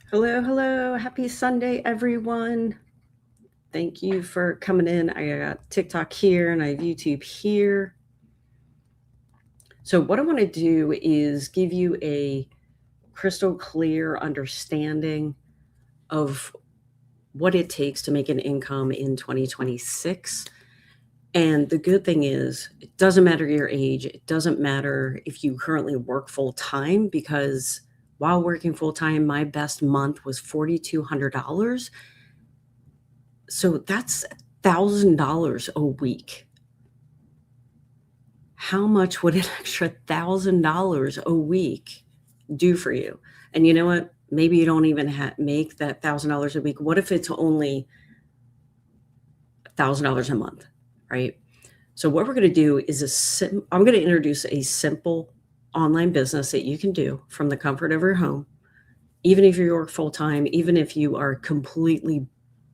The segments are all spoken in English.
Hello, hello. Happy Sunday, everyone. Thank you for coming in. I got TikTok here and I have YouTube here. So, what I want to do is give you a crystal clear understanding of what it takes to make an income in 2026. And the good thing is, it doesn't matter your age, it doesn't matter if you currently work full time, because while working full time, my best month was $4,200. So that's $1,000 a week. How much would an extra $1,000 a week do for you? And you know what? Maybe you don't even make that $1,000 a week. What if it's only $1,000 a month, right? So what we're going to do is I'm going to introduce a simple online business that you can do from the comfort of your home, even if you work full time, even if you are completely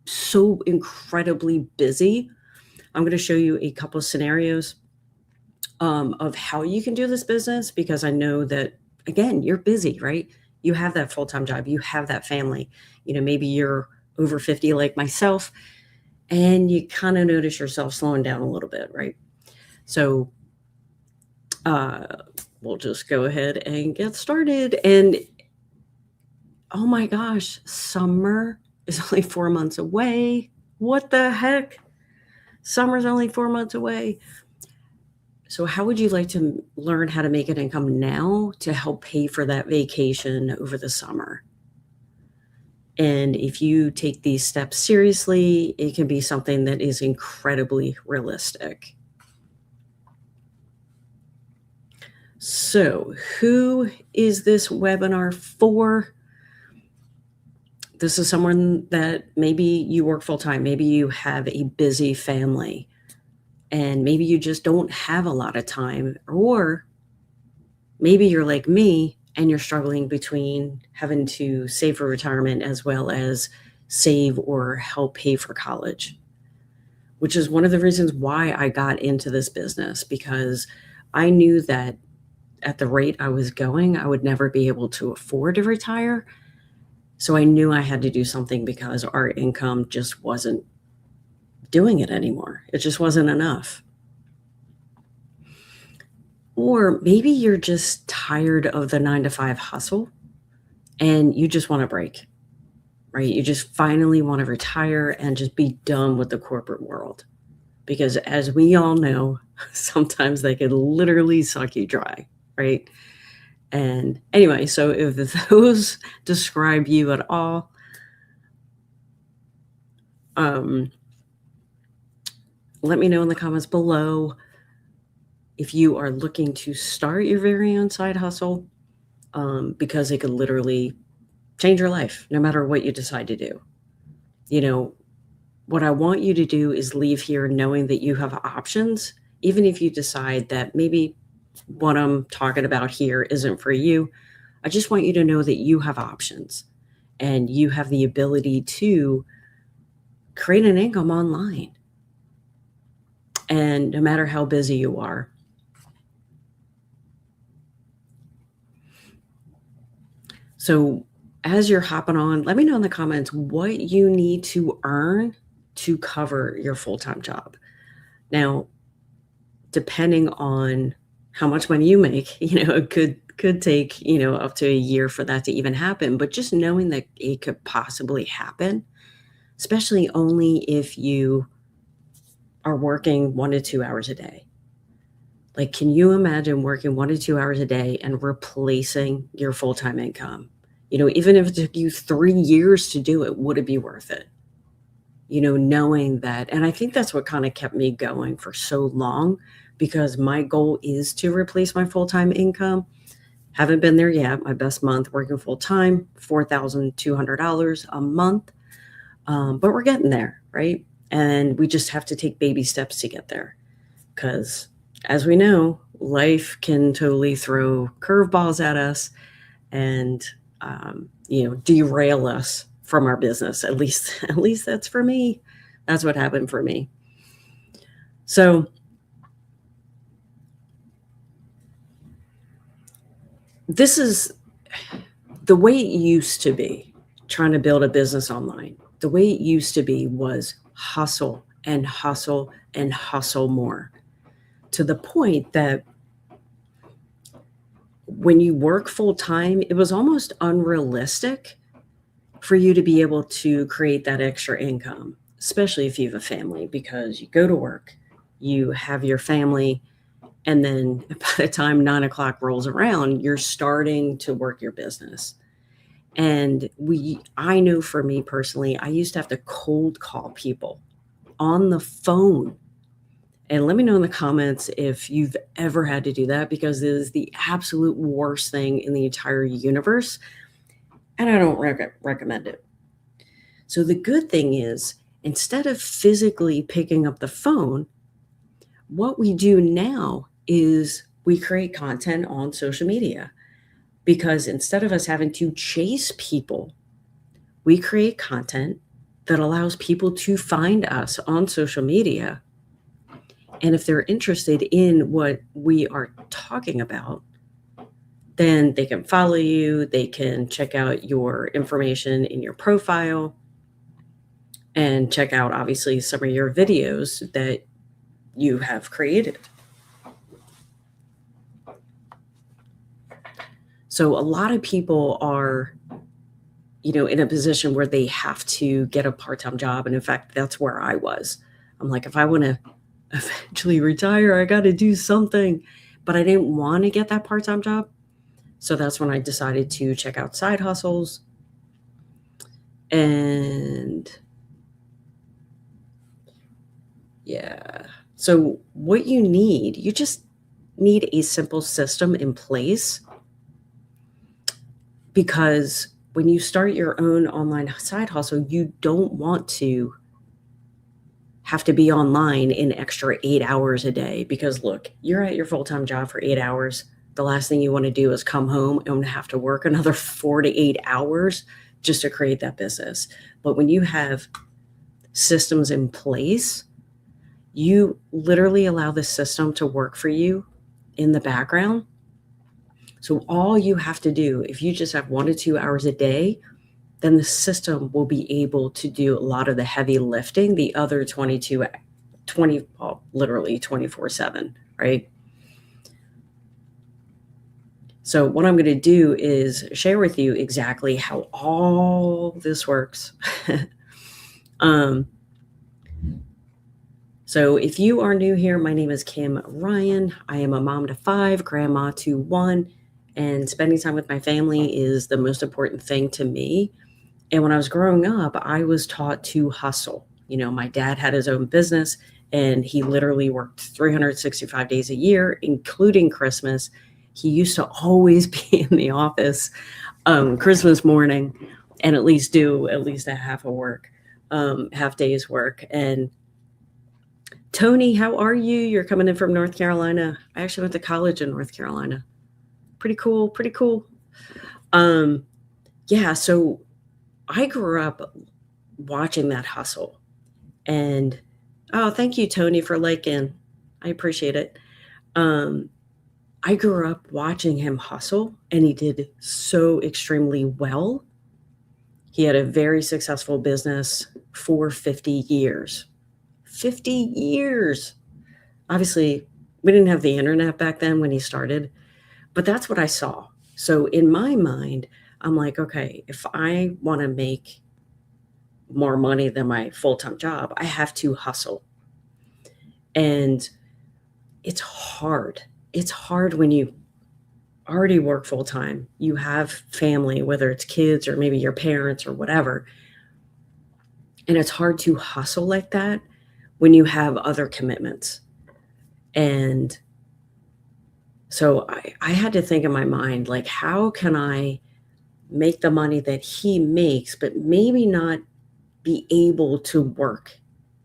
so incredibly busy. I'm going to show you a couple of scenarios of how you can do this business, because I know that, again, you're busy, right? You have that full time job, you have that family. Maybe you're over 50 like myself, and you kind of notice yourself slowing down a little bit, right? So uh, we'll just go ahead and get started. And oh my gosh, summer is only 4 months away. What the heck? Summer's only 4 months away. So, how would you like to learn how to make an income now to help pay for that vacation over the summer? And if you take these steps seriously, it can be something that is incredibly realistic. So, who is this webinar for? This is someone that maybe you work full time, maybe you have a busy family, and maybe you just don't have a lot of time, or maybe you're like me and you're struggling between having to save for retirement as well as save or help pay for college, which is one of the reasons why I got into this business, because I knew that at the rate I was going, I would never be able to afford to retire. So I knew I had to do something, because our income just wasn't doing it anymore. It just wasn't enough. Or maybe you're just tired of the 9 to 5 hustle and you just want a break, right? You just finally want to retire and just be done with the corporate world. Because as we all know, sometimes they can literally suck you dry, right? And anyway, so if those describe you at all, let me know in the comments below if you are looking to start your very own side hustle, because it could literally change your life no matter what you decide to do. What I want you to do is leave here knowing that you have options, even if you decide that maybe what I'm talking about here isn't for you. I just want you to know that you have options and you have the ability to create an income online. And no matter how busy you are. So as you're hopping on, let me know in the comments what you need to earn to cover your full-time job. Now, depending on how much money you make, it could take, up to a year for that to even happen. But just knowing that it could possibly happen, especially only if you are working 1 to 2 hours a day. Like, can you imagine working 1 to 2 hours a day and replacing your full-time income? Even if it took you 3 years to do it, would it be worth it? Knowing that. And I think that's what kind of kept me going for so long, because my goal is to replace my full-time income. Haven't been there yet. My best month working full-time, $4,200 a month. But we're getting there, right? And we just have to take baby steps to get there. Because as we know, life can totally throw curveballs at us and, derail us from our business. At least that's for me. That's what happened for me. So this is the way it used to be trying to build a business online. The way it used to be was hustle and hustle and hustle more, to the point that when you work full time, it was almost unrealistic for you to be able to create that extra income, especially if you have a family, because you go to work, you have your family, and then by the time 9 o'clock rolls around, you're starting to work your business. And I know for me personally, I used to have to cold call people on the phone. And let me know in the comments if you've ever had to do that, because it is the absolute worst thing in the entire universe. And I don't recommend it. So the good thing is, instead of physically picking up the phone, what we do now is we create content on social media, because instead of us having to chase people, we create content that allows people to find us on social media. And if they're interested in what we are talking about, then they can follow you, they can check out your information in your profile, and check out, obviously, some of your videos that you have created. So a lot of people are, in a position where they have to get a part-time job. And in fact, that's where I was. I'm like, if I want to eventually retire, I got to do something. But I didn't want to get that part-time job. So that's when I decided to check out side hustles. And yeah. So what you just need a simple system in place, because when you start your own online side hustle, you don't want to have to be online an extra 8 hours a day, because look, you're at your full-time job for 8 hours. The last thing you want to do is come home and have to work another 4 to 8 hours just to create that business. But when you have systems in place, you literally allow the system to work for you in the background. So all you have to do, if you just have 1 to 2 hours a day, then the system will be able to do a lot of the heavy lifting, the other 24/7, right? So what I'm going to do is share with you exactly how all this works. So if you are new here, my name is Kim Ryan. I am a mom to 5, grandma to 1, and spending time with my family is the most important thing to me. And when I was growing up, I was taught to hustle. My dad had his own business, and he literally worked 365 days a year, including Christmas. He used to always be in the office Christmas morning, and at least do a half day's work. And Tony, how are you? You're coming in from North Carolina. I actually went to college in North Carolina. Pretty cool. Yeah, so I grew up watching that hustle. And thank you, Tony, for liking. I appreciate it. I grew up watching him hustle, and he did so extremely well. He had a very successful business for 50 years. 50 years. Obviously, we didn't have the internet back then when he started, but that's what I saw. So in my mind, I'm like, okay, if I want to make more money than my full-time job, I have to hustle. And it's hard. It's hard when you already work full-time. You have family, whether it's kids or maybe your parents or whatever. And it's hard to hustle like that when you have other commitments. And so I had to think in my mind, like, how can I make the money that he makes, but maybe not be able to work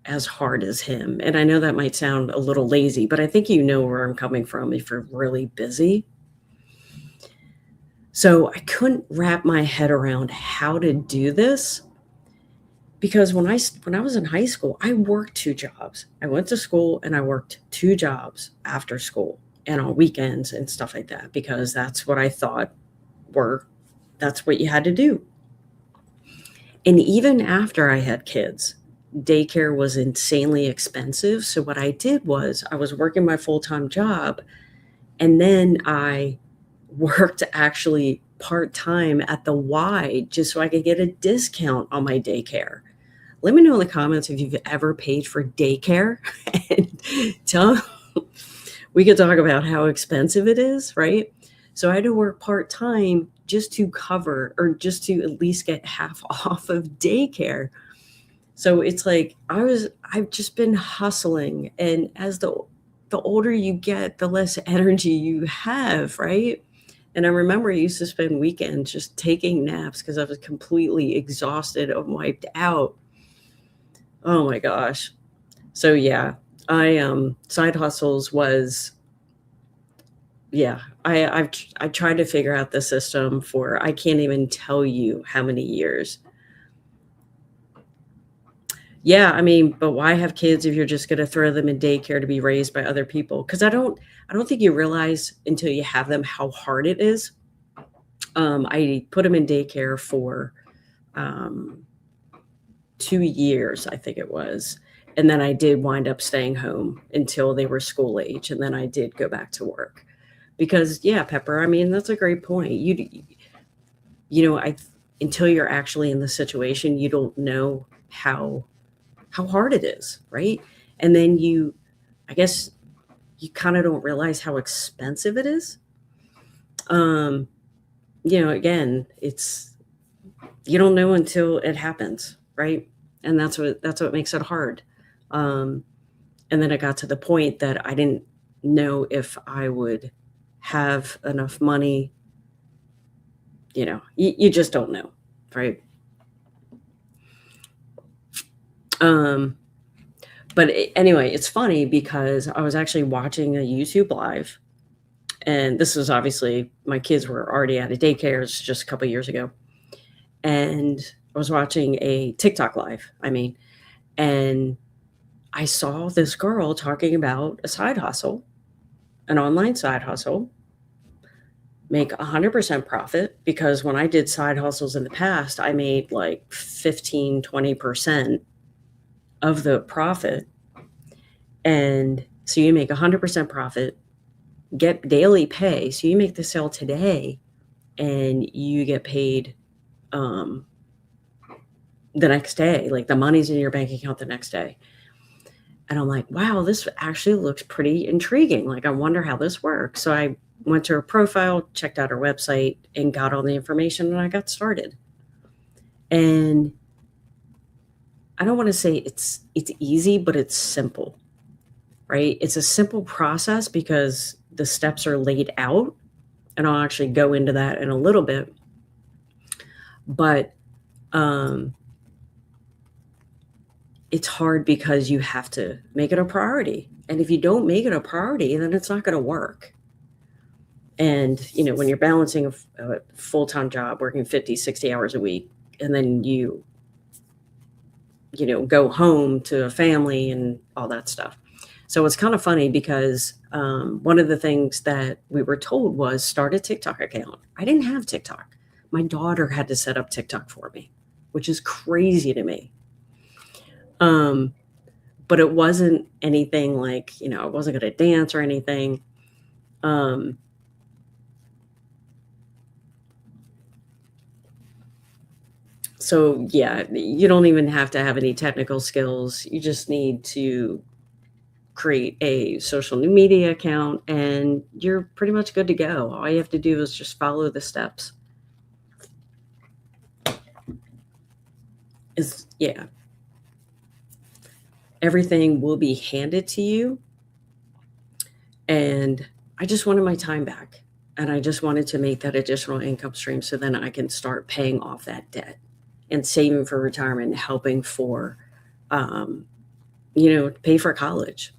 as hard as him? And I know that might sound a little lazy, but I think you know where I'm coming from if you're really busy. So I couldn't wrap my head around how to do this, because when I was in high school, I worked 2 jobs. I went to school and I worked 2 jobs after school and on weekends and stuff like that, because that's what I thought that's what you had to do. And even after I had kids, daycare was insanely expensive. So what I did was I was working my full-time job and then I worked actually part-time at the Y just so I could get a discount on my daycare. Let me know in the comments if you've ever paid for daycare and tell we could talk about how expensive it is, right? So I had to work part-time just to cover or just to at least get half off of daycare. So it's like I've just been hustling, and as the older you get, the less energy you have, right? And I remember I used to spend weekends just taking naps because I was completely exhausted and wiped out. Oh my gosh. So yeah, side hustles was yeah, I've tried to figure out the system for I can't even tell you how many years. Yeah, I mean, but why have kids if you're just gonna throw them in daycare to be raised by other people? Because I don't think you realize until you have them how hard it is. I put them in daycare for, um, 2 years, I think it was, and then I did wind up staying home until they were school age, and then I did go back to work. Because yeah, Pepper, I mean, that's a great point. I until you're actually in the situation, you don't know how hard it is, right? And then I guess you kind of don't realize how expensive it is. Um, again, it's you don't know until it happens, right? And that's what makes it hard. Um, and then it got to the point that I didn't know if I would have enough money. You just don't know, right? Um, but anyway, it's funny because I was actually watching a YouTube live, and this was obviously my kids were already out of daycare. It's just a couple years ago, and I was watching a TikTok live. I mean, and I saw this girl talking about a side hustle, an online side hustle, make 100% profit because when I did side hustles in the past, I made like 15, 20% of the profit. And so you make 100% profit, get daily pay. So you make the sale today and you get paid um, the next day. Like the money's in your bank account the next day. And I'm like, wow, this actually looks pretty intriguing. Like, I wonder how this works. So I went to her profile, checked out her website, and got all the information, and I got started. And I don't want to say it's easy, but it's simple, right? It's a simple process because the steps are laid out, and I'll actually go into that in a little bit. But it's hard because you have to make it a priority. And if you don't make it a priority, then it's not going to work. And, when you're balancing a full-time job, working 50, 60 hours a week, and then go home to a family and all that stuff. So it's kind of funny because one of the things that we were told was start a TikTok account. I didn't have TikTok. My daughter had to set up TikTok for me, which is crazy to me. But it wasn't anything like, I wasn't going to dance or anything. So yeah, you don't even have to have any technical skills. You just need to create a social media account and you're pretty much good to go. All you have to do is just follow the steps. Yeah. Everything will be handed to you. And I just wanted my time back. And I just wanted to make that additional income stream so then I can start paying off that debt and saving for retirement, helping for, pay for college.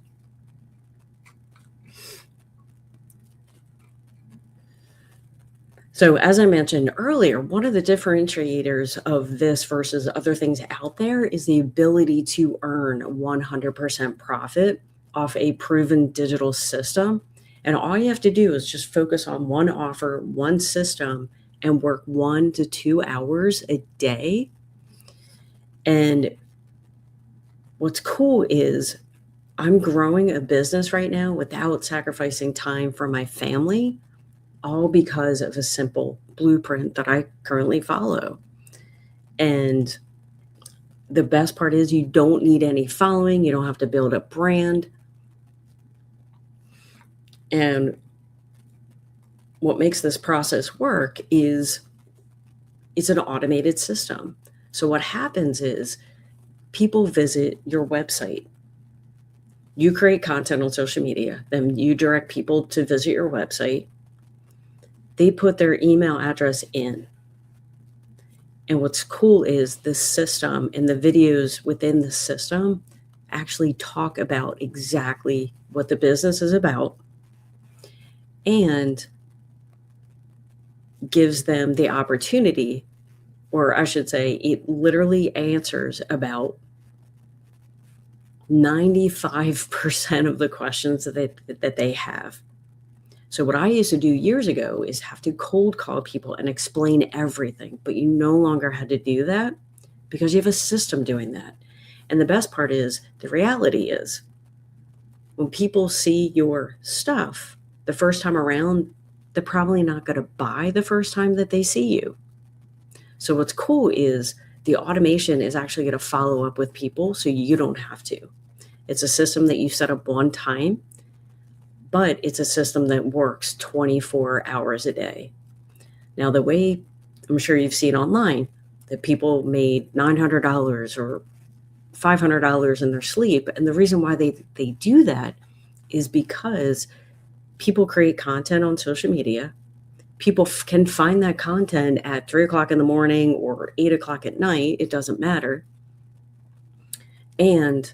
So as I mentioned earlier, one of the differentiators of this versus other things out there is the ability to earn 100% profit off a proven digital system. And all you have to do is just focus on one offer, one system, and work 1 to 2 hours a day. And what's cool is I'm growing a business right now without sacrificing time for my family, all because of a simple blueprint that I currently follow. And the best part is you don't need any following. You don't have to build a brand. And what makes this process work is it's an automated system. So what happens is people visit your website. You create content on social media, then you direct people to visit your website. They put their email address in. And what's cool is the system and the videos within the system actually talk about exactly what the business is about and gives them the opportunity, or I should say, it literally answers about 95% of the questions that they have. So what I used to do years ago is have to cold call people and explain everything, but you no longer had to do that because you have a system doing that. And the best part is the reality is when people see your stuff the first time around, they're probably not going to buy the first time that they see you. So what's cool is the automation is actually going to follow up with people so you don't have to. It's a system that you set up one time, but it's a system that works 24 hours a day. Now, the way I'm sure you've seen online that people made $900 or $500 in their sleep. And the reason why they do that is because people create content on social media. People can find that content at 3 o'clock in the morning or 8 o'clock at night. It doesn't matter. And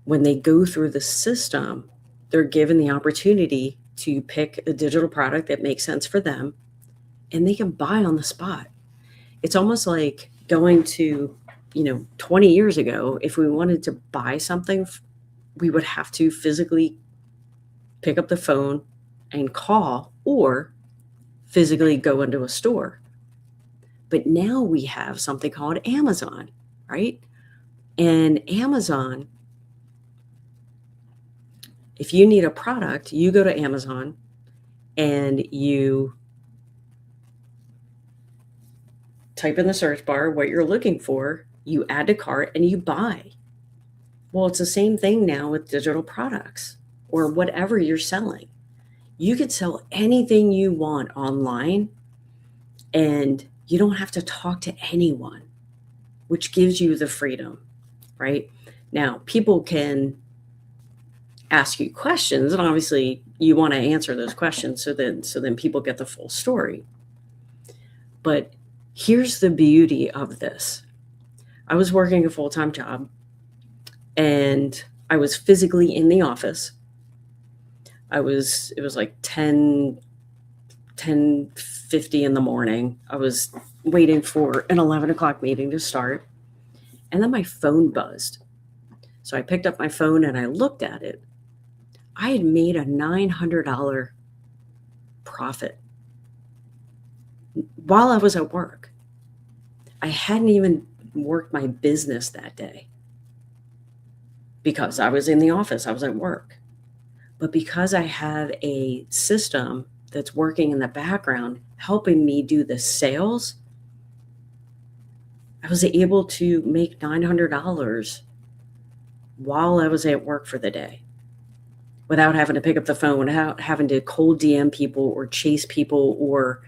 when they go through the system, they're given the opportunity to pick a digital product that makes sense for them, and they can buy on the spot. It's almost like going to, 20 years ago, if we wanted to buy something, we would have to physically pick up the phone and call or physically go into a store. But now we have something called Amazon, right? And Amazon, if you need a product, you go to Amazon and you type in the search bar what you're looking for, you add to cart, and you buy. Well, it's the same thing now with digital products or whatever you're selling. You could sell anything you want online and you don't have to talk to anyone, which gives you the freedom, right? Now, people can ask you questions, and obviously you want to answer those questions so then people get the full story. But here's the beauty of this. I was working a full-time job and I was physically in the office. It was like 10:50 in the morning. I was waiting for an 11 o'clock meeting to start. And then my phone buzzed. So I picked up my phone and I looked at it. I had made a $900 profit while I was at work. I hadn't even worked my business that day because I was in the office, I was at work. But because I have a system that's working in the background, helping me do the sales, I was able to make $900 while I was at work for the day without having to pick up the phone, without having to cold DM people or chase people or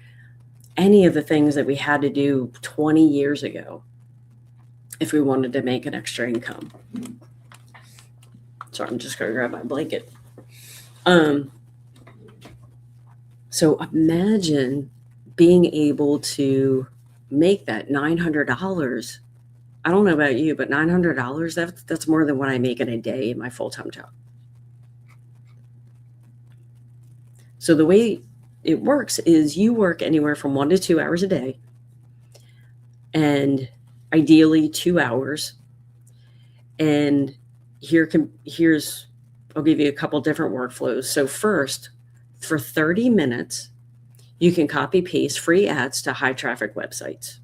any of the things that we had to do 20 years ago if we wanted to make an extra income. Sorry, I'm just going to grab my blanket. So imagine being able to make that $900. I don't know about you, but $900, that's more than what I make in a day in my full-time job. So the way it works is you work anywhere from 1 to 2 hours a day, and ideally 2 hours. And here's I'll give you a couple different workflows. So first, for 30 minutes, you can copy paste free ads to high traffic websites.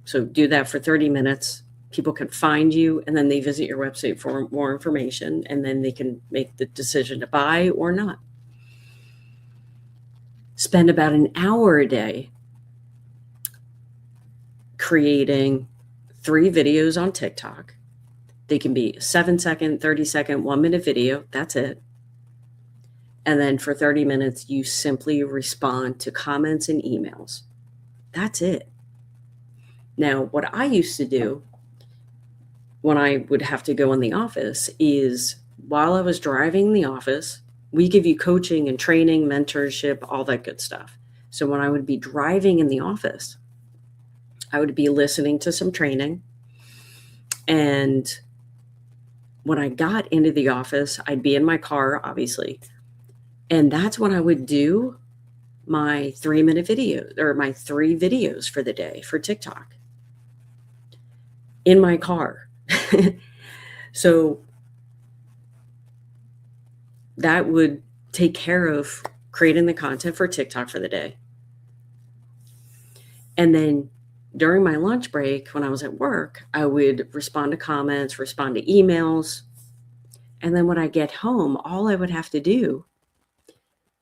So do that for 30 minutes. People can find you, and then they visit your website for more information, and then they can make the decision to buy or not. Spend about an hour a day creating 3 videos on TikTok. They can be 7-second, 30-second, 1-minute video. That's it. And then for 30 minutes, you simply respond to comments and emails. That's it. Now, what I used to do when I would have to go in the office is, while I was driving the office, we give you coaching and training, mentorship, all that good stuff. So when I would be driving in the office, I would be listening to some training. And when I got into the office, I'd be in my car, obviously. And that's when I would do my 3-minute video, or my 3 videos for the day for TikTok in my car. So that would take care of creating the content for TikTok for the day. And then during my lunch break, when I was at work, I would respond to comments, respond to emails. And then when I get home, all I would have to do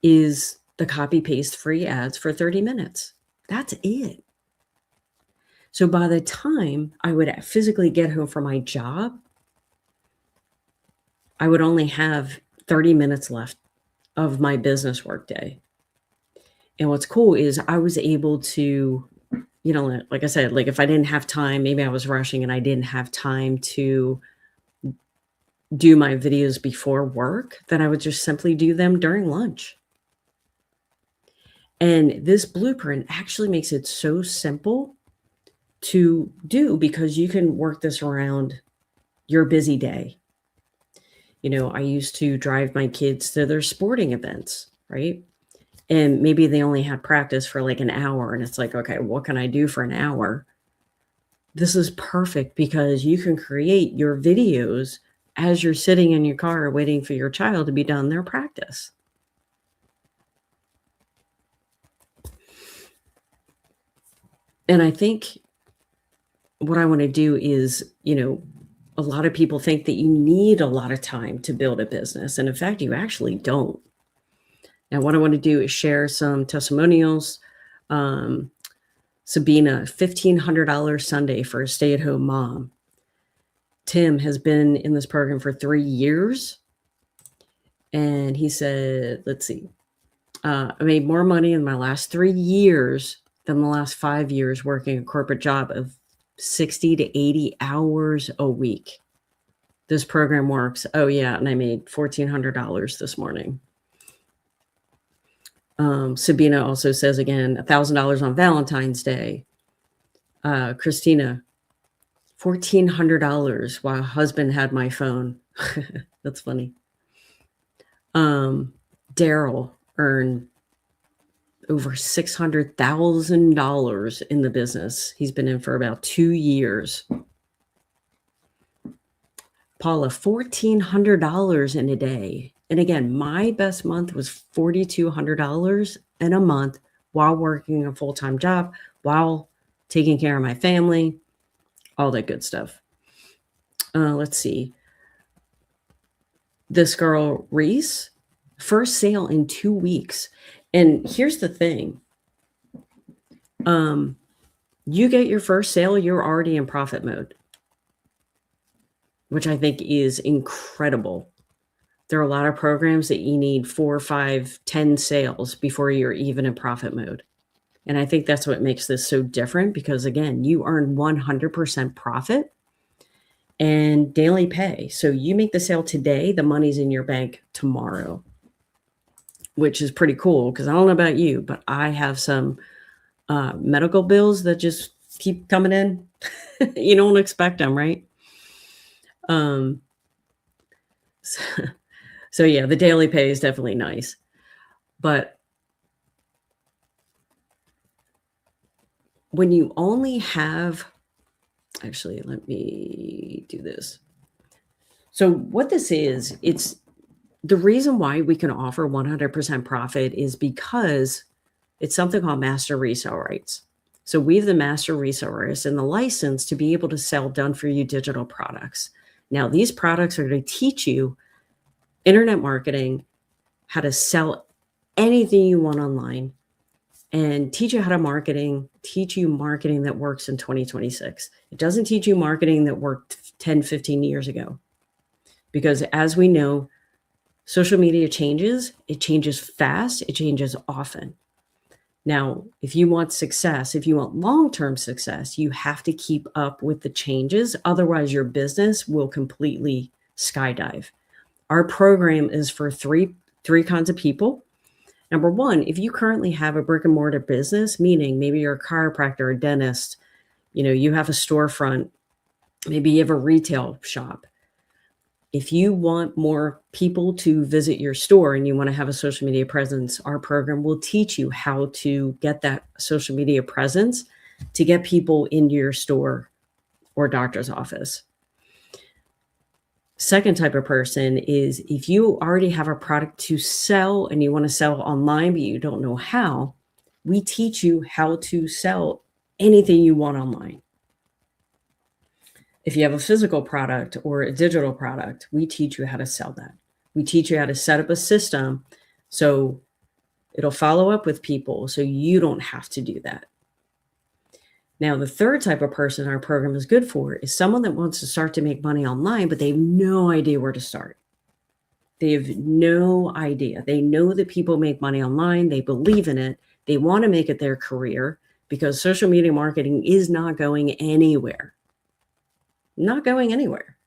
is the copy paste free ads for 30 minutes. That's it. So by the time I would physically get home from my job, I would only have 30 minutes left of my business workday. And what's cool is I was able to, like I said, like if I didn't have time, maybe I was rushing and I didn't have time to do my videos before work, then I would just simply do them during lunch. And this blueprint actually makes it so simple to do, because you can work this around your busy day. I used to drive my kids to their sporting events, right? And maybe they only had practice for like an hour, and it's like, okay, what can I do for an hour? This is perfect because you can create your videos as you're sitting in your car waiting for your child to be done their practice. And I think what I want to do is, a lot of people think that you need a lot of time to build a business. And in fact, you actually don't. Now, what I want to do is share some testimonials. Sabina, $1,500 Sunday for a stay-at-home mom. Tim has been in this program for 3 years. And he said, let's see, I made more money in my last 3 years than the last 5 years working a corporate job of 60 to 80 hours a week. This program works. Oh yeah, and I made $1,400 this morning. Sabina also says again, $1,000 on Valentine's Day. Christina, $1,400 while husband had my phone. That's funny. Daryl earned over $600,000 in the business. He's been in for about 2 years. Paula, $1,400 in a day. And again, my best month was $4,200 in a month while working a full-time job, while taking care of my family, all that good stuff. Let's see. This girl, Reese, first sale in 2 weeks. And here's the thing. You get your first sale, you're already in profit mode, which I think is incredible. There are a lot of programs that you need 4, 5, 10 sales before you're even in profit mode. And I think that's what makes this so different, because again, you earn 100% profit and daily pay. So you make the sale today, the money's in your bank tomorrow, which is pretty cool, because I don't know about you, but I have some medical bills that just keep coming in. You don't expect them, right? So yeah, the daily pay is definitely nice. But when you only have, actually, let me do this. So what this is, it's the reason why we can offer 100% profit is because it's something called master resale rights. So we have the master resource and the license to be able to sell done-for-you digital products. Now, these products are going to teach you internet marketing, how to sell anything you want online, and teach you how to teach you marketing that works in 2026. It doesn't teach you marketing that worked 10, 15 years ago. Because as we know, social media changes. It changes fast. It changes often. Now, if you want success, if you want long-term success, you have to keep up with the changes. Otherwise, your business will completely skydive. Our program is for three kinds of people. Number one, if you currently have a brick and mortar business, meaning maybe you're a chiropractor, a dentist, you have a storefront, maybe you have a retail shop. If you want more people to visit your store and you want to have a social media presence, our program will teach you how to get that social media presence to get people into your store or doctor's office. Second type of person is if you already have a product to sell and you want to sell online, but you don't know how, we teach you how to sell anything you want online. If you have a physical product or a digital product, we teach you how to sell that. We teach you how to set up a system so it'll follow up with people so you don't have to do that. Now, the third type of person our program is good for is someone that wants to start to make money online, but they have no idea where to start. They have no idea. They know that people make money online. They believe in it. They want to make it their career because social media marketing is not going anywhere. Not going anywhere.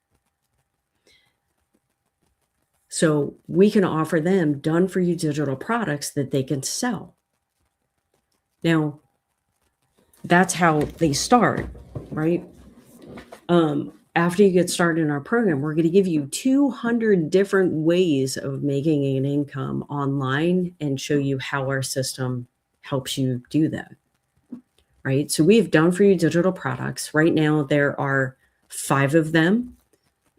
So we can offer them done-for-you digital products that they can sell. Now, that's how they start, right? After you get started in our program, we're going to give you 200 different ways of making an income online and show you how our system helps you do that, right? So we've done-for-you digital products. Right now, there are 5 of them.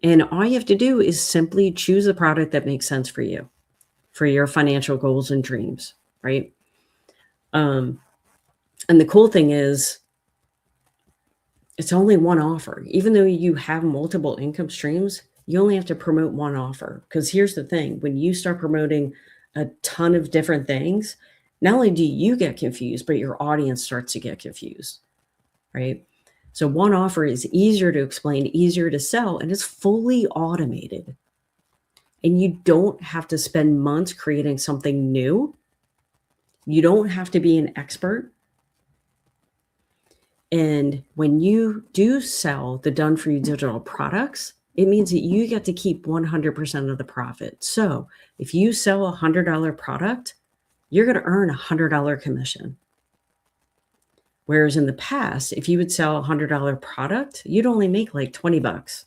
And all you have to do is simply choose a product that makes sense for you, for your financial goals and dreams, right? And the cool thing is, it's only one offer. Even though you have multiple income streams, you only have to promote one offer. Because here's the thing, when you start promoting a ton of different things, not only do you get confused, but your audience starts to get confused, right? So one offer is easier to explain, easier to sell, and it's fully automated. And you don't have to spend months creating something new. You don't have to be an expert. And when you do sell the done-for-you digital products, it means that you get to keep 100% of the profit. So if you sell a $100 product, you're going to earn a $100 commission. Whereas in the past, if you would sell a $100 product, you'd only make like $20.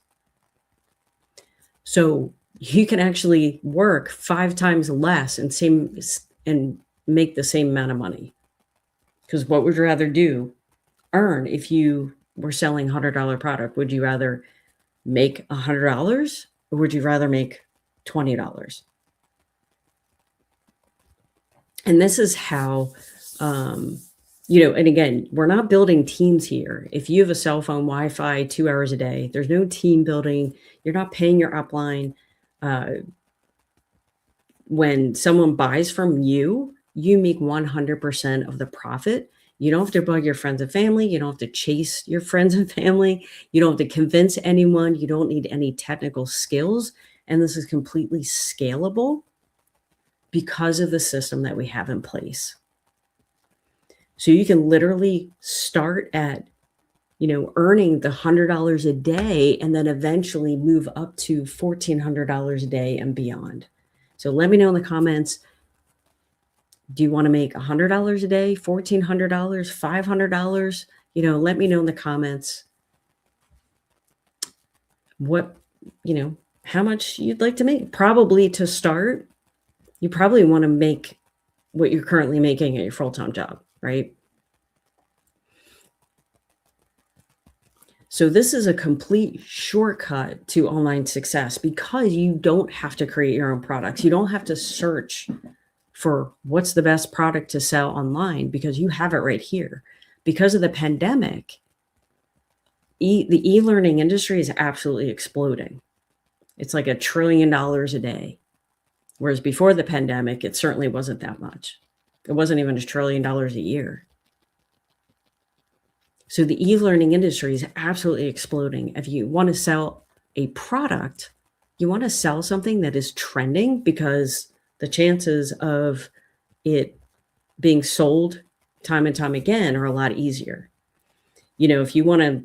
So you can actually work 5 times less and make the same amount of money. Because what would you rather earn if you were selling a $100 product? Would you rather make $100 or would you rather make $20? And this is how, and again, we're not building teams here. If you have a cell phone, Wi-Fi, 2 hours a day, there's no team building. You're not paying your upline. When someone buys from you, you make 100% of the profit. You don't have to bug your friends and family. You don't have to chase your friends and family. You don't have to convince anyone. You don't need any technical skills. And this is completely scalable because of the system that we have in place. So you can literally start at, earning the $100 a day and then eventually move up to $1,400 a day and beyond. So let me know in the comments, do you want to make $100 a day, $1,400, $500? Let me know in the comments what, how much you'd like to make. Probably to start, you probably want to make what you're currently making at your full-time job, right? So this is a complete shortcut to online success because you don't have to create your own products. You don't have to search for what's the best product to sell online because you have it right here. because of the pandemic, the e-learning industry is absolutely exploding. It's like $1 trillion a day. Whereas before the pandemic, it certainly wasn't that much. It wasn't even $1 trillion a year. So the e-learning industry is absolutely exploding. If you want to sell a product, you want to sell something that is trending, because the chances of it being sold time and time again are a lot easier. If you want to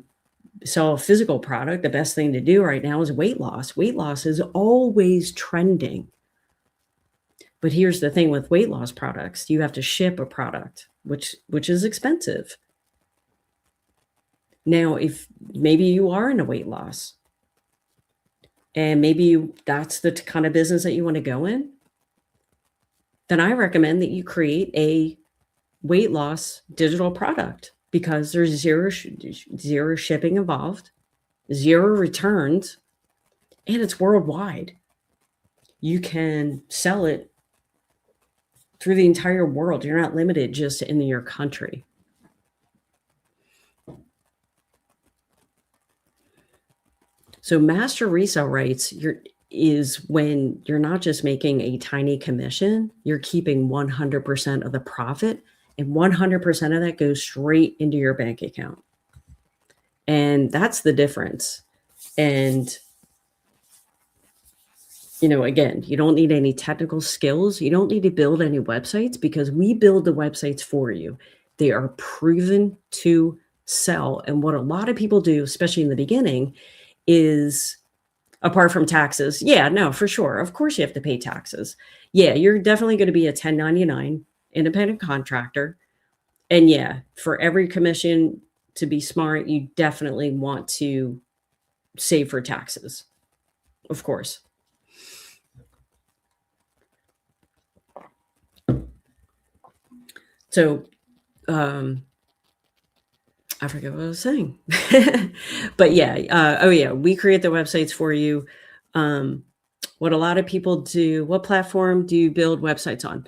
sell a physical product, the best thing to do right now is weight loss. Weight loss is always trending. But here's the thing with weight loss products, you have to ship a product, which is expensive. Now, if maybe you are into weight loss and maybe that's the kind of business that you want to go in, then I recommend that you create a weight loss digital product, because there's zero shipping involved, zero returns, and it's worldwide. You can sell it through the entire world. You're not limited just in your country. So master resale rights is when you're not just making a tiny commission, you're keeping 100% of the profit, and 100% of that goes straight into your bank account. And that's the difference. And, again, you don't need any technical skills. You don't need to build any websites, because we build the websites for you. They are proven to sell. And what a lot of people do, especially in the beginning, is, apart from taxes, no, for sure. Of course you have to pay taxes. Yeah, you're definitely going to be a 1099 independent contractor. And for every commission, to be smart, you definitely want to save for taxes, of course. So, I forget what I was saying. But we create the websites for you. What a lot of people do, what platform do you build websites on?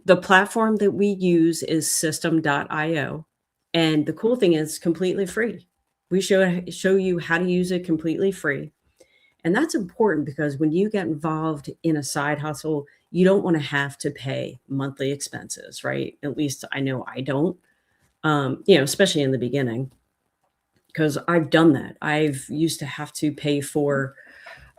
The platform that we use is system.io. And the cool thing is completely free. We show you how to use it completely free. And that's important, because when you get involved in a side hustle, you don't want to have to pay monthly expenses, right? At least I know I don't. Especially in the beginning, because I've done that. I've used to have to pay for,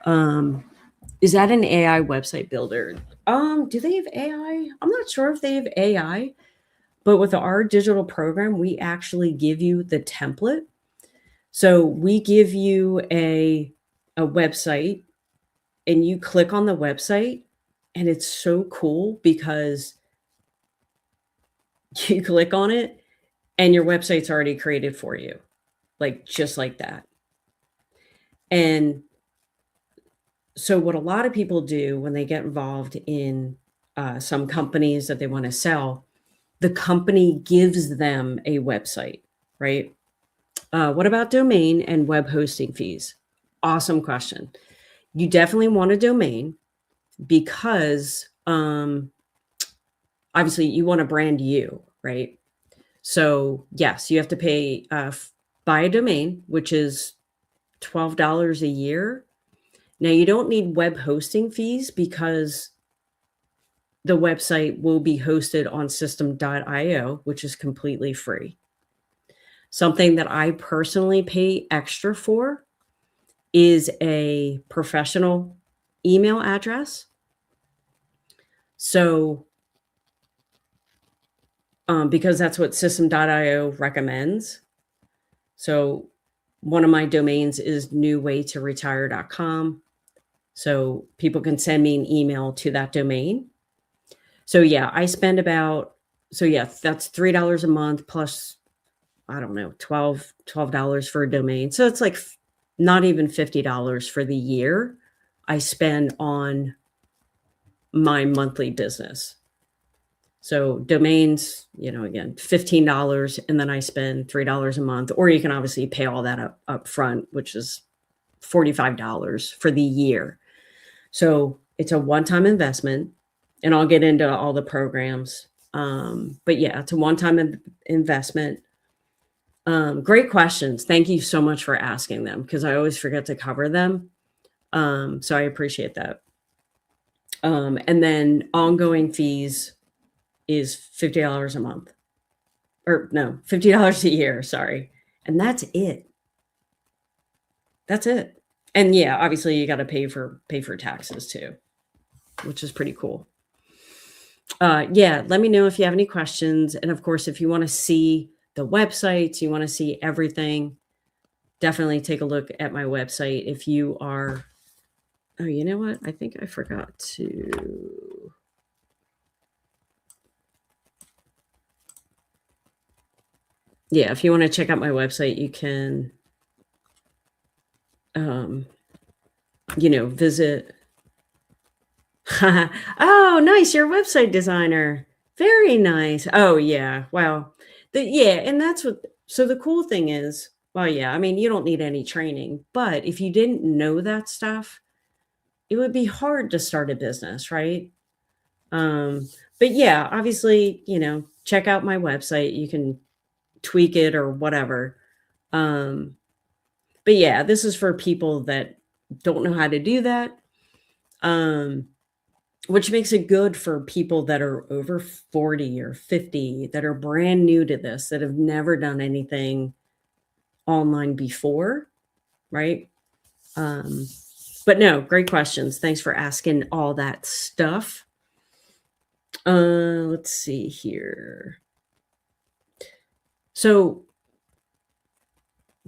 is that an AI website builder? Do they have AI? I'm not sure if they have AI, but with our digital program, we actually give you the template. So we give you a website, and you click on the website, and it's so cool, because you click on it and your website's already created for you, just like that. And so what a lot of people do when they get involved in some companies that they want to sell, the company gives them a website, right? What about domain and web hosting fees? Awesome question. You definitely want a domain, because obviously you want to brand you, right? So yes, you have to pay buy a domain, which is $12 a year. Now, you don't need web hosting fees, because the website will be hosted on system.io, which is completely free. Something that I personally pay extra for is a professional email address. So because that's what system.io recommends. So one of my domains is newwaytoretire.com. So people can send me an email to that domain. So I spend that's $3 a month plus, I don't know, $12 for a domain. So it's like not even $50 for the year I spend on my monthly business. So domains, again, $15, and then I spend $3 a month, or you can obviously pay all that up front, which is $45 for the year. So it's a one-time investment, and I'll get into all the programs. But it's a one-time investment. Great questions. Thank you so much for asking them because I always forget to cover them. So I appreciate that. And then ongoing fees is $50 a month. Or no, $50 a year, sorry. And that's it. That's it. And yeah, obviously you got to pay for taxes too, which is pretty cool. Yeah, let me know if you have any questions. And of course, if you want to see the websites, you want to see everything, definitely take a look at my website. If you are, oh, you know what? I think I forgot to. Yeah, if you want to check out my website, you can, visit. Oh, nice. You're a website designer. Very nice. Oh, yeah. Wow. Yeah. And that's what, so the cool thing is, well, yeah, I mean, you don't need any training, but if you didn't know that stuff, it would be hard to start a business, right? But yeah, obviously, check out my website. You can tweak it or whatever. But yeah, this is for people that don't know how to do that. Which makes it good for people that are over 40 or 50 that are brand new to this, that have never done anything online before, right? But no, great questions. Thanks for asking all that stuff. Let's see here. So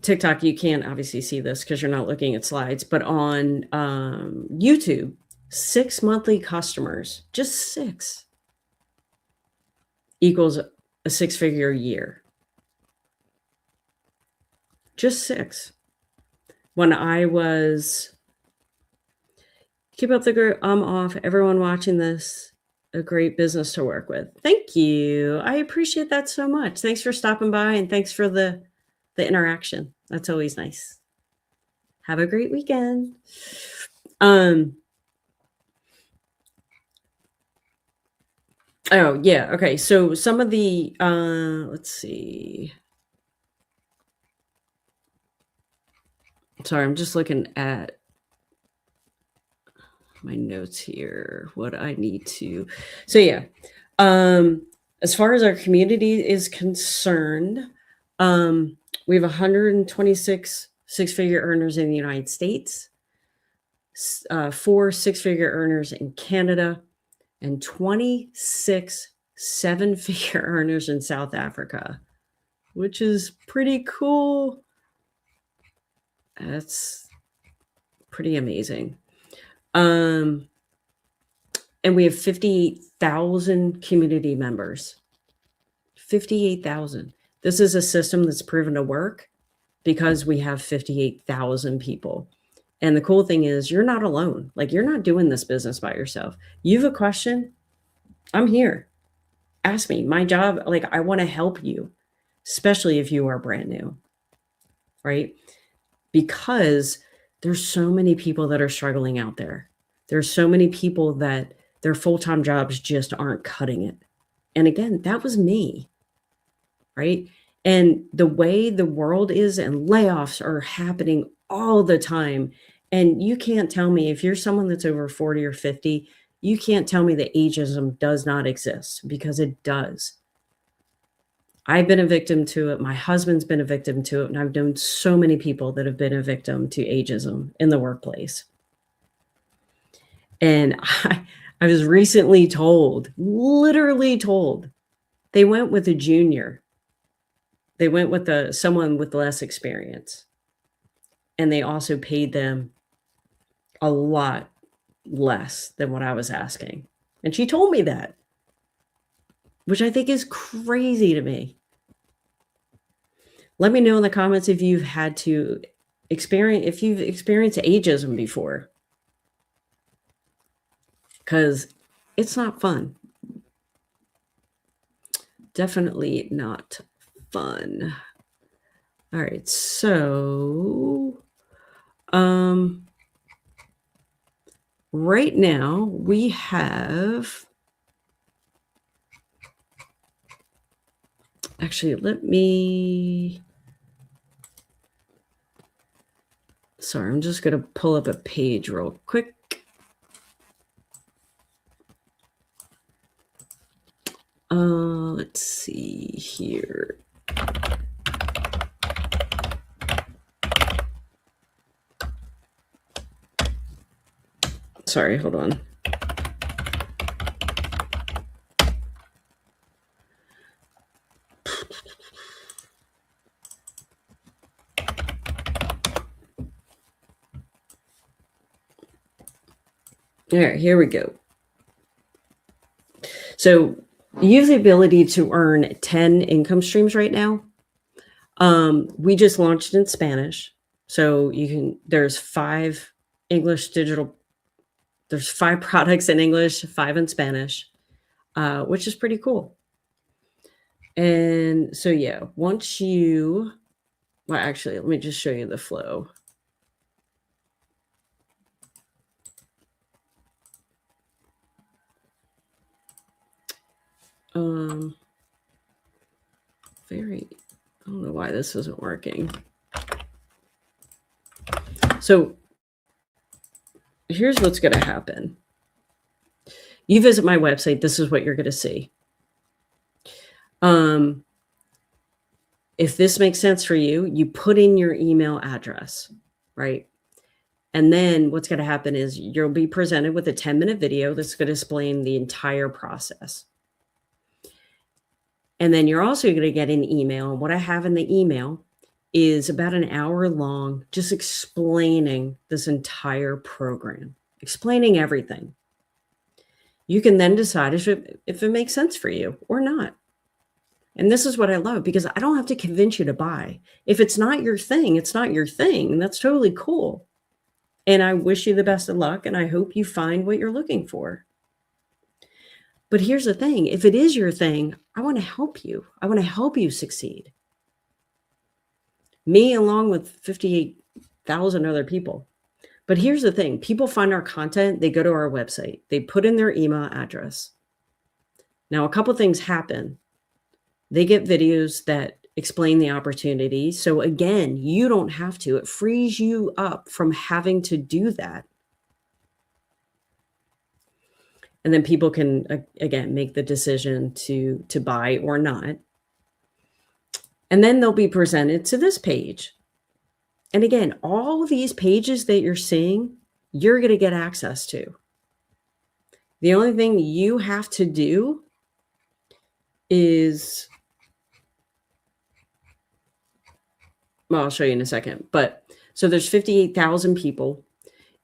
TikTok, you can't obviously see this because you're not looking at slides, but on YouTube, 6 monthly customers, just 6, equals a 6-figure year. Just 6. When I was, keep up the group, I'm off. Everyone watching this, a great business to work with. Thank you. I appreciate that so much. Thanks for stopping by and thanks for the interaction. That's always nice. Have a great weekend. Oh, yeah. Okay. So some of the, let's see. Sorry, I'm just looking at my notes here, what I need to. So yeah. As far as our community is concerned, we have 126 6-figure earners in the United States, 4 6-figure earners in Canada, and 26 7-figure earners in South Africa, which is pretty cool. That's pretty amazing. And we have 58,000 community members. 58,000. This is a system that's proven to work because we have 58,000 people. And the cool thing is you're not alone. Like, you're not doing this business by yourself. You have a question, I'm here. Ask me. My job, like, I want to help you, especially if you are brand new, right? Because there's so many people that are struggling out there. There's so many people that their full-time jobs just aren't cutting it. And again, that was me, right? And the way the world is, and layoffs are happening all the time. And you can't tell me, if you're someone that's over 40 or 50, you can't tell me that ageism does not exist, because it does. I've been a victim to it. My husband's been a victim to it. And I've known so many people that have been a victim to ageism in the workplace. And I was recently told, literally told, they went with a junior. They went with someone with less experience. And they also paid them a lot less than what I was asking. And she told me that, which I think is crazy to me. Let me know in the comments if you've had to if you've experienced ageism before, because it's not fun. Definitely not fun. All right, so right now we have, actually, let me Sorry, I'm just going to pull up a page real quick. Let's see here. Sorry, hold on. All right, here we go. So you have the ability to earn 10 income streams right now. We just launched in Spanish. So there's 5 products in English, 5 in Spanish, which is pretty cool. And so, yeah, well, actually, let me just show you the flow. I don't know why this isn't working. So here's what's going to happen. You visit my website, this is what you're going to see. If this makes sense for you, you put in your email address, right? And then what's going to happen is you'll be presented with a 10-minute video that's going to explain the entire process. And then you're also going to get an email. And what I have in the email is about an hour long, just explaining this entire program, explaining everything. You can then decide if it makes sense for you or not. And this is what I love, because I don't have to convince you to buy. If it's not your thing, it's not your thing. And that's totally cool. And I wish you the best of luck, and I hope you find what you're looking for. But here's the thing. If it is your thing, I want to help you. I want to help you succeed. Me, along with 58,000 other people. But here's the thing. People find our content. They go to our website. They put in their email address. Now, a couple things happen. They get videos that explain the opportunity. So again, you don't have to. It frees you up from having to do that. And then people can, again, make the decision to buy or not. And then they'll be presented to this page. And again, all of these pages that you're seeing, you're going to get access to. The only thing you have to do is, well, I'll show you in a second. But so there's 58,000 people.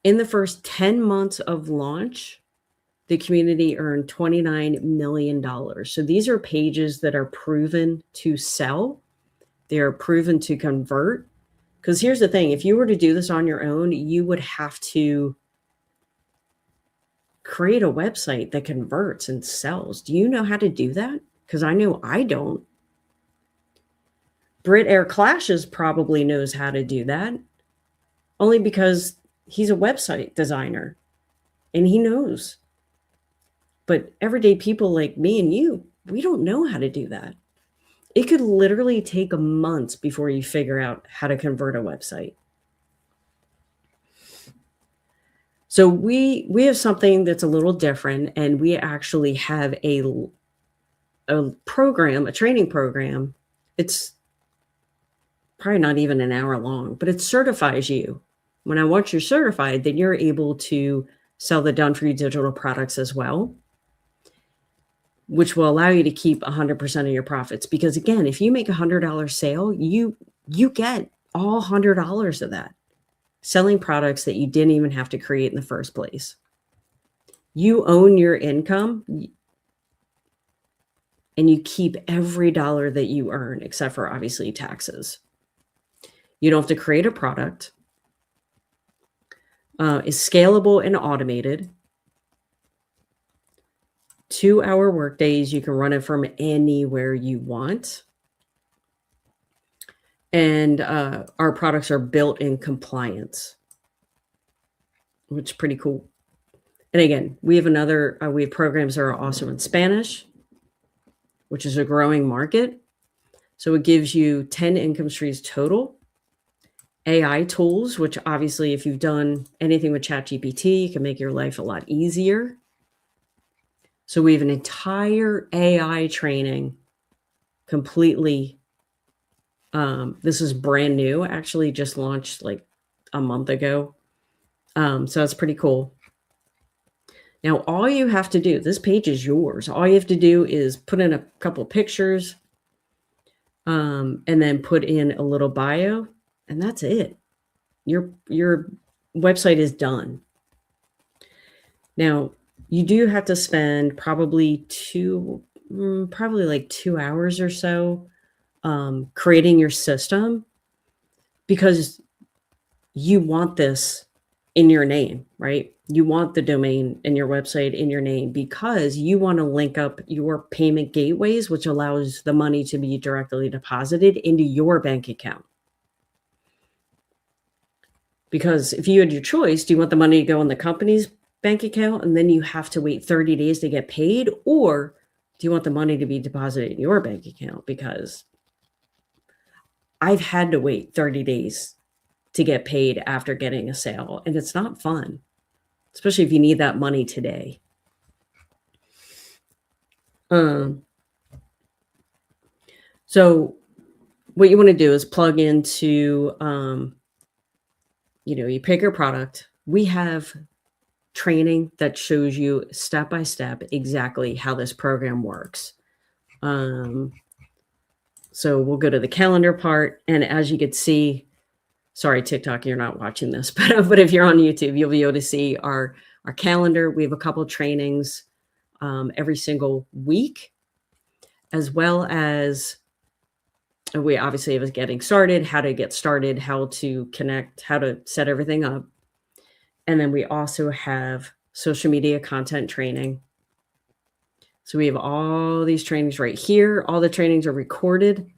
In the first 10 months of launch, the community earned $29 million. So these are pages that are proven to sell. They are proven to convert. Because here's the thing. If you were to do this on your own, you would have to create a website that converts and sells. Do you know how to do that? Because I know I don't. Brit Air Clashes probably knows how to do that. Only because he's a website designer. And he knows. But everyday people like me and you, we don't know how to do that. It could literally take months before you figure out how to convert a website. So we have something that's a little different, and we actually have a program, a training program. It's probably not even an hour long, but it certifies you. Once you're certified, then you're able to sell the done-for-you digital products as well, which will allow you to keep 100% of your profits. Because again, if you make $100 sale, you get all $100 of that, selling products that you didn't even have to create in the first place. You own your income, and you keep every dollar that you earn, except for obviously taxes. You don't have to create a product. It's scalable and automated. 2-hour work days. You can run it from anywhere you want. And our products are built in compliance, which is pretty cool. And again, we have programs that are also in Spanish, which is a growing market. So it gives you 10 income streams total. AI tools, which obviously, if you've done anything with ChatGPT, can make your life a lot easier. So we have an entire AI training completely. This is brand new, actually just launched like a month ago. So that's pretty cool. Now, all you have to do, this page is yours. All you have to do is put in a couple pictures, and then put in a little bio, and that's it. Your website is done. Now, you do have to spend probably like 2 hours or so, creating your system, because you want this in your name, right? You want the domain and your website in your name because you want to link up your payment gateways, which allows the money to be directly deposited into your bank account. Because if you had your choice, do you want the money to go in the company's bank account and then you have to wait 30 days to get paid? Or do you want the money to be deposited in your bank account? Because I've had to wait 30 days to get paid after getting a sale, and it's not fun, especially if you need that money today. So what you want to do is plug into, you pick your product. We have training that shows you step by step exactly how this program works. So we'll go to the calendar part, and as you can see, sorry, TikTok, you're not watching this, but if you're on YouTube, you'll be able to see our calendar. We have a couple trainings every single week, as well as we obviously have getting started, how to get started, how to connect, how to set everything up. And then we also have social media content training. So we have all these trainings right here. All the trainings are recorded,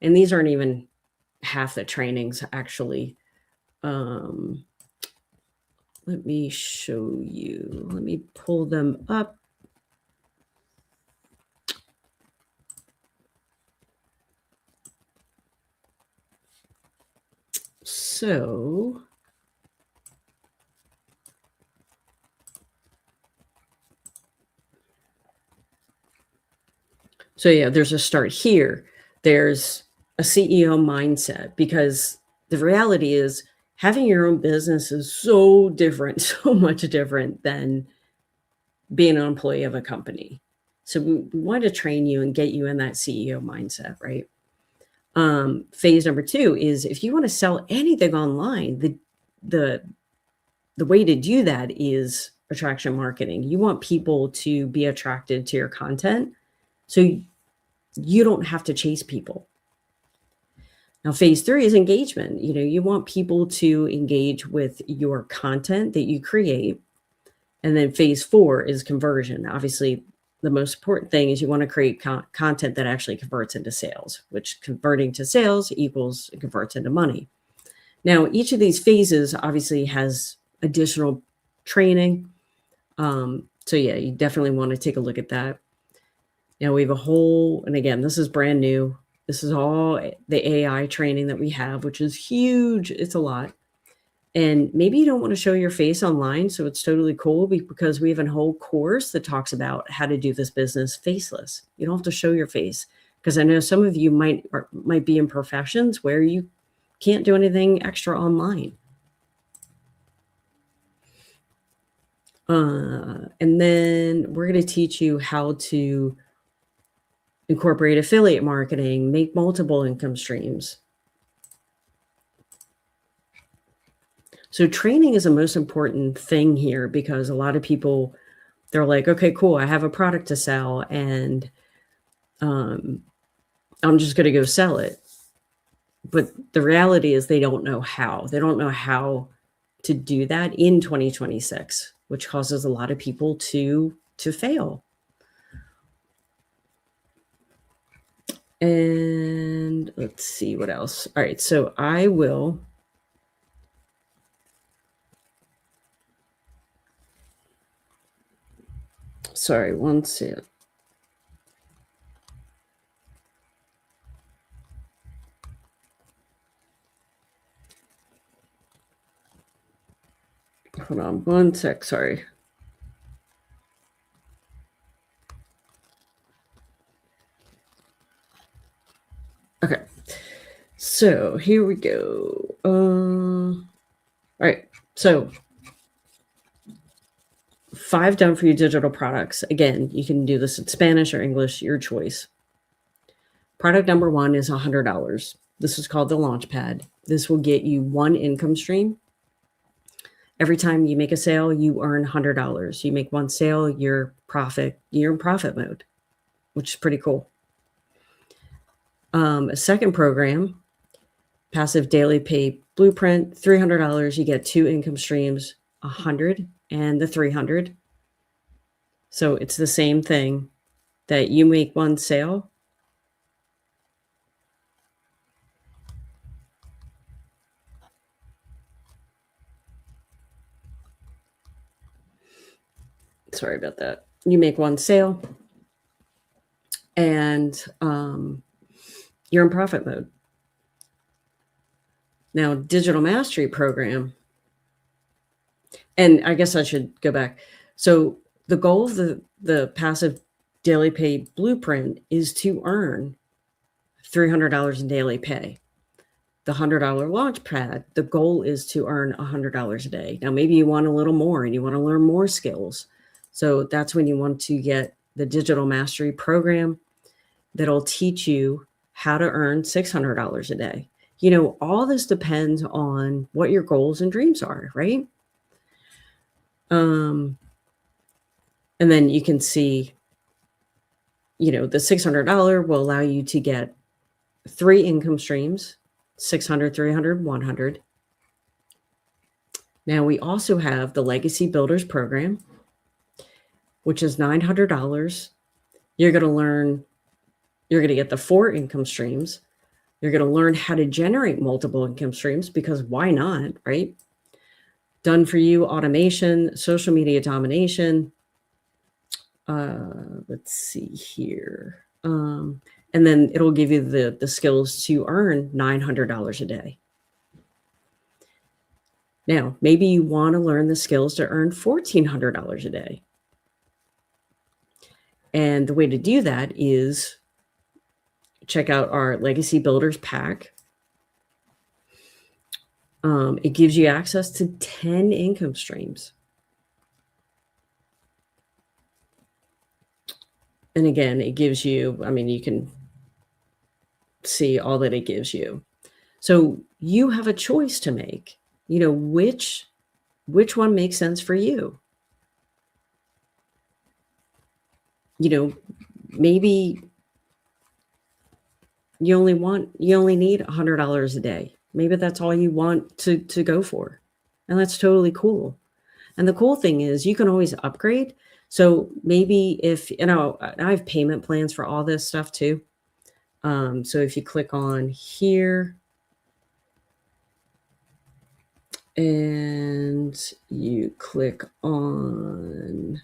and these aren't even half the trainings, actually. Let me show you. Let me pull them up. So yeah, there's a start here. There's a CEO mindset, because the reality is having your own business is so different, so much different than being an employee of a company. So we want to train you and get you in that CEO mindset, right? Phase number 2 is if you want to sell anything online, the way to do that is attraction marketing. You want people to be attracted to your content, so you don't have to chase people. Now, phase 3 is engagement. You want people to engage with your content that you create. And then phase 4 is conversion. Obviously, the most important thing is you want to create content that actually converts into sales, which converting to sales equals converts into money. Now, each of these phases obviously has additional training. So yeah, you definitely want to take a look at that. Now we have a whole, and again, this is brand new. This is all the AI training that we have, which is huge. It's a lot. And maybe you don't want to show your face online, so it's totally cool because we have a whole course that talks about how to do this business faceless. You don't have to show your face, because I know some of you might be in professions where you can't do anything extra online. And then we're going to teach you how to incorporate affiliate marketing, make multiple income streams. So training is the most important thing here, because a lot of people, they're like, okay, cool, I have a product to sell, and I'm just going to go sell it. But the reality is they don't know how. They don't know how to do that in 2026, which causes a lot of people to fail. And let's see what else. All right, so I will. Sorry, one second. Hold on 1 sec. Sorry. Okay. So here we go. All right. So 5 done for you digital products. Again, you can do this in Spanish or English, your choice. Product number 1 is $100. This is called the Launchpad. This will get you 1 income stream. Every time you make a sale, you earn $100. You make 1 sale, you're in profit mode, which is pretty cool. A second program, Passive Daily Pay Blueprint, $300. You get 2 income streams, 100 and the 300. So it's the same thing that you make 1 sale. Sorry about that. You make 1 sale and you're in profit mode. Now, Digital Mastery Program, and I guess I should go back. So the goal of the Passive Daily Pay Blueprint is to earn $300 in daily pay. The $100 Launchpad, the goal is to earn $100 a day. Now, maybe you want a little more and you want to learn more skills. So that's when you want to get the Digital Mastery Program that'll teach you how to earn $600 a day. You know, all this depends on what your goals and dreams are, right? And then you can see, you know, the $600 will allow you to get 3 income streams, 600, 300, 100. Now we also have the Legacy Builders Program, which is $900. You're going to get the 4 income streams. You're going to learn how to generate multiple income streams because why not, right? Done for you automation, social media domination. Let's see here. And then it'll give you the skills to earn $900 a day. Now, maybe you want to learn the skills to earn $1,400 a day. And the way to do that is check out our Legacy Builders Pack. It gives you access to 10 income streams. And again, it gives you, I mean, you can see all that it gives you. So you have a choice to make, you know, which one makes sense for you. You know, maybe you only need $100 a day. Maybe that's all you want to go for. And that's totally cool. And the cool thing is you can always upgrade. So maybe if, you know, I have payment plans for all this stuff too. So if you click on here and you click on,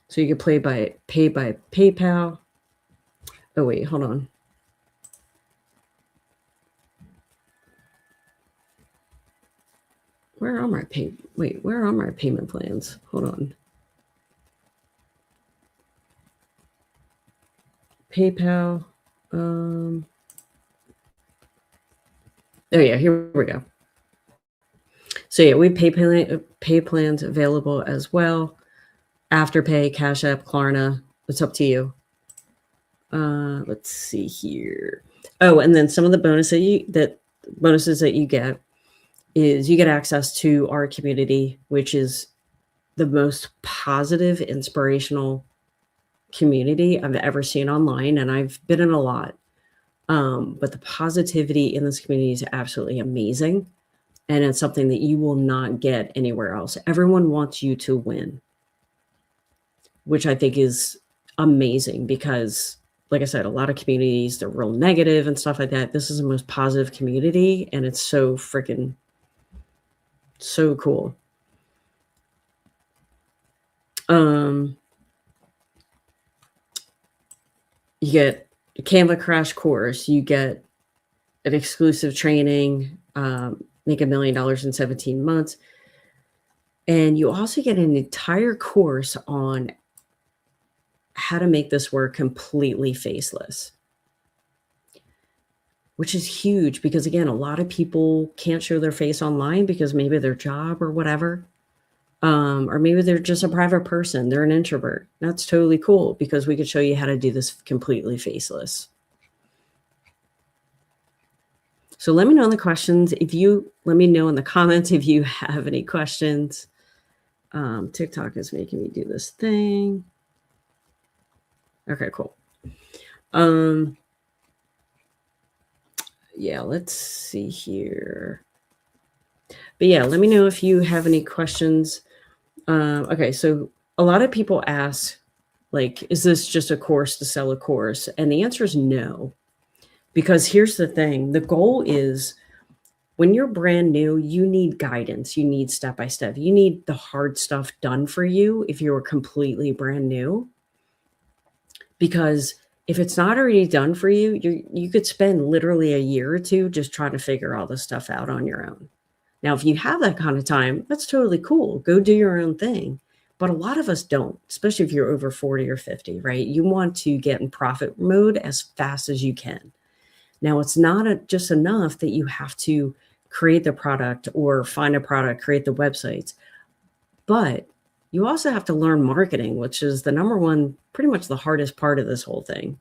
so you can pay by PayPal. Oh, wait, hold on. Where are my payment plans? Hold on. PayPal. Oh yeah, here we go. So yeah, we have pay plans available as well. Afterpay, Cash App, Klarna. It's up to you. Let's see here. Oh, and then some of the bonuses that you get is you get access to our community, which is the most positive, inspirational community I've ever seen online, and I've been in a lot. But the positivity in this community is absolutely amazing, and it's something that you will not get anywhere else. Everyone wants you to win, which I think is amazing because, like I said, a lot of communities, they're real negative and stuff like that. This is the most positive community, and it's so freaking so cool. You get a Canva crash course, you get an exclusive training, make $1 million in 17 months. And you also get an entire course on how to make this work completely faceless, which is huge because, again, a lot of people can't show their face online because maybe their job or whatever. Or maybe they're just a private person. They're an introvert. That's totally cool because we could show you how to do this completely faceless. So let me know in the questions let me know in the comments if you have any questions. TikTok is making me do this thing. Okay, cool. Yeah, let's see here. But yeah, let me know if you have any questions. Okay, so a lot of people ask, like, is this just a course to sell a course? And the answer is no. Because here's the thing, the goal is when you're brand new, you need guidance. You need step by step. You need the hard stuff done for you if you're completely brand new. Because if it's not already done for you, you could spend literally a year or two just trying to figure all this stuff out on your own. Now, if you have that kind of time, that's totally cool. Go do your own thing. But a lot of us don't, especially if you're over 40 or 50, right? You want to get in profit mode as fast as you can. Now, it's not just enough that you have to create the product or find a product, create the websites, but you also have to learn marketing, which is the number one, pretty much the hardest part of this whole thing,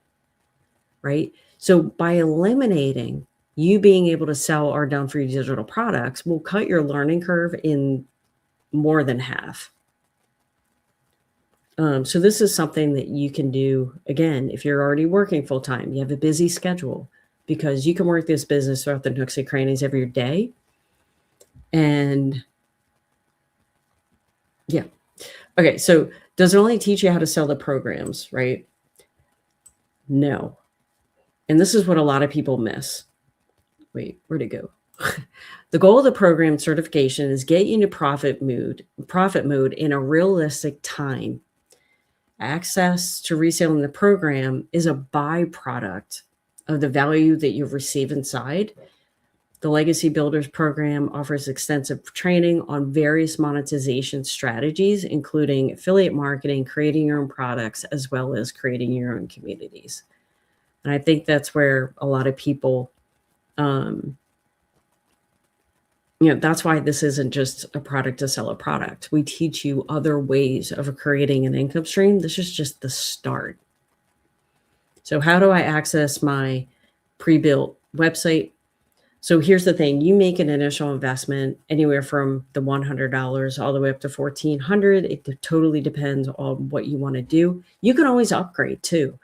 right? So by eliminating you being able to sell our done for you digital products will cut your learning curve in more than half. So this is something that you can do, again, if you're already working full time, you have a busy schedule, because you can work this business throughout the nooks and crannies of your day. And yeah. Okay, so does it only teach you how to sell the programs, right? No. And this is what a lot of people miss. Wait, where'd it go? The goal of the program certification is get you into profit mode in a realistic time. Access to reselling the program is a byproduct of the value that you receive inside. The Legacy Builders program offers extensive training on various monetization strategies, including affiliate marketing, creating your own products, as well as creating your own communities. And I think that's where a lot of people, that's why this isn't just a product to sell a product. We teach you other ways of creating an income stream. This is just the start. So how do I access my pre-built website? So here's the thing, you make an initial investment anywhere from the $100 all the way up to $1,400. It totally depends on what you want to do. You can always upgrade too.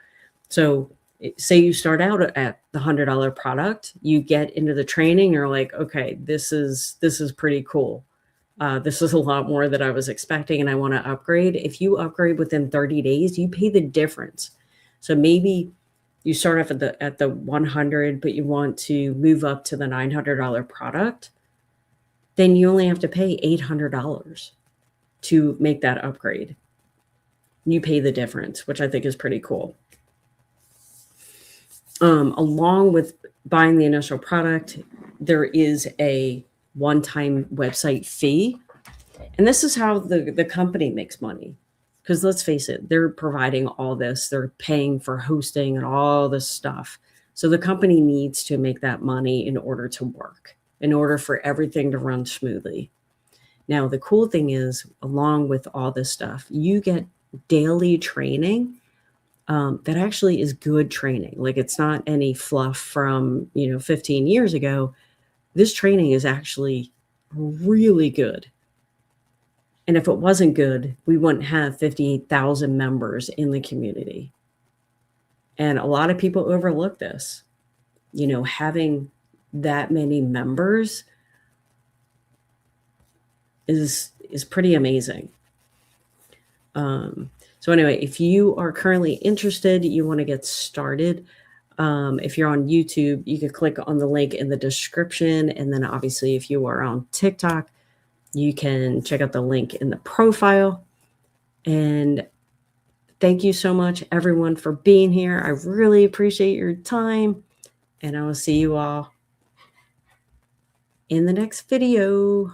So say you start out at the $100 product, you get into the training, you're like, okay, this is pretty cool. This is a lot more than I was expecting and I want to upgrade. If you upgrade within 30 days, you pay the difference. So maybe you start off at the 100, but you want to move up to the $900 product, then you only have to pay $800 to make that upgrade. You pay the difference, which I think is pretty cool. Along with buying the initial product, there is a one-time website fee. And this is how the company makes money. Because let's face it, they're providing all this. They're paying for hosting and all this stuff. So the company needs to make that money in order to work, in order for everything to run smoothly. Now, the cool thing is, along with all this stuff, you get daily training that actually is good training. Like, it's not any fluff from 15 years ago. This training is actually really good. And if it wasn't good, we wouldn't have 58,000 members in the community. And a lot of people overlook this. Having that many members is pretty amazing. So anyway, if you are currently interested, you want to get started, if you're on YouTube, you can click on the link in the description. And then obviously if you are on TikTok, you can check out the link in the profile. And thank you so much, everyone, for being here. I really appreciate your time. And I will see you all in the next video.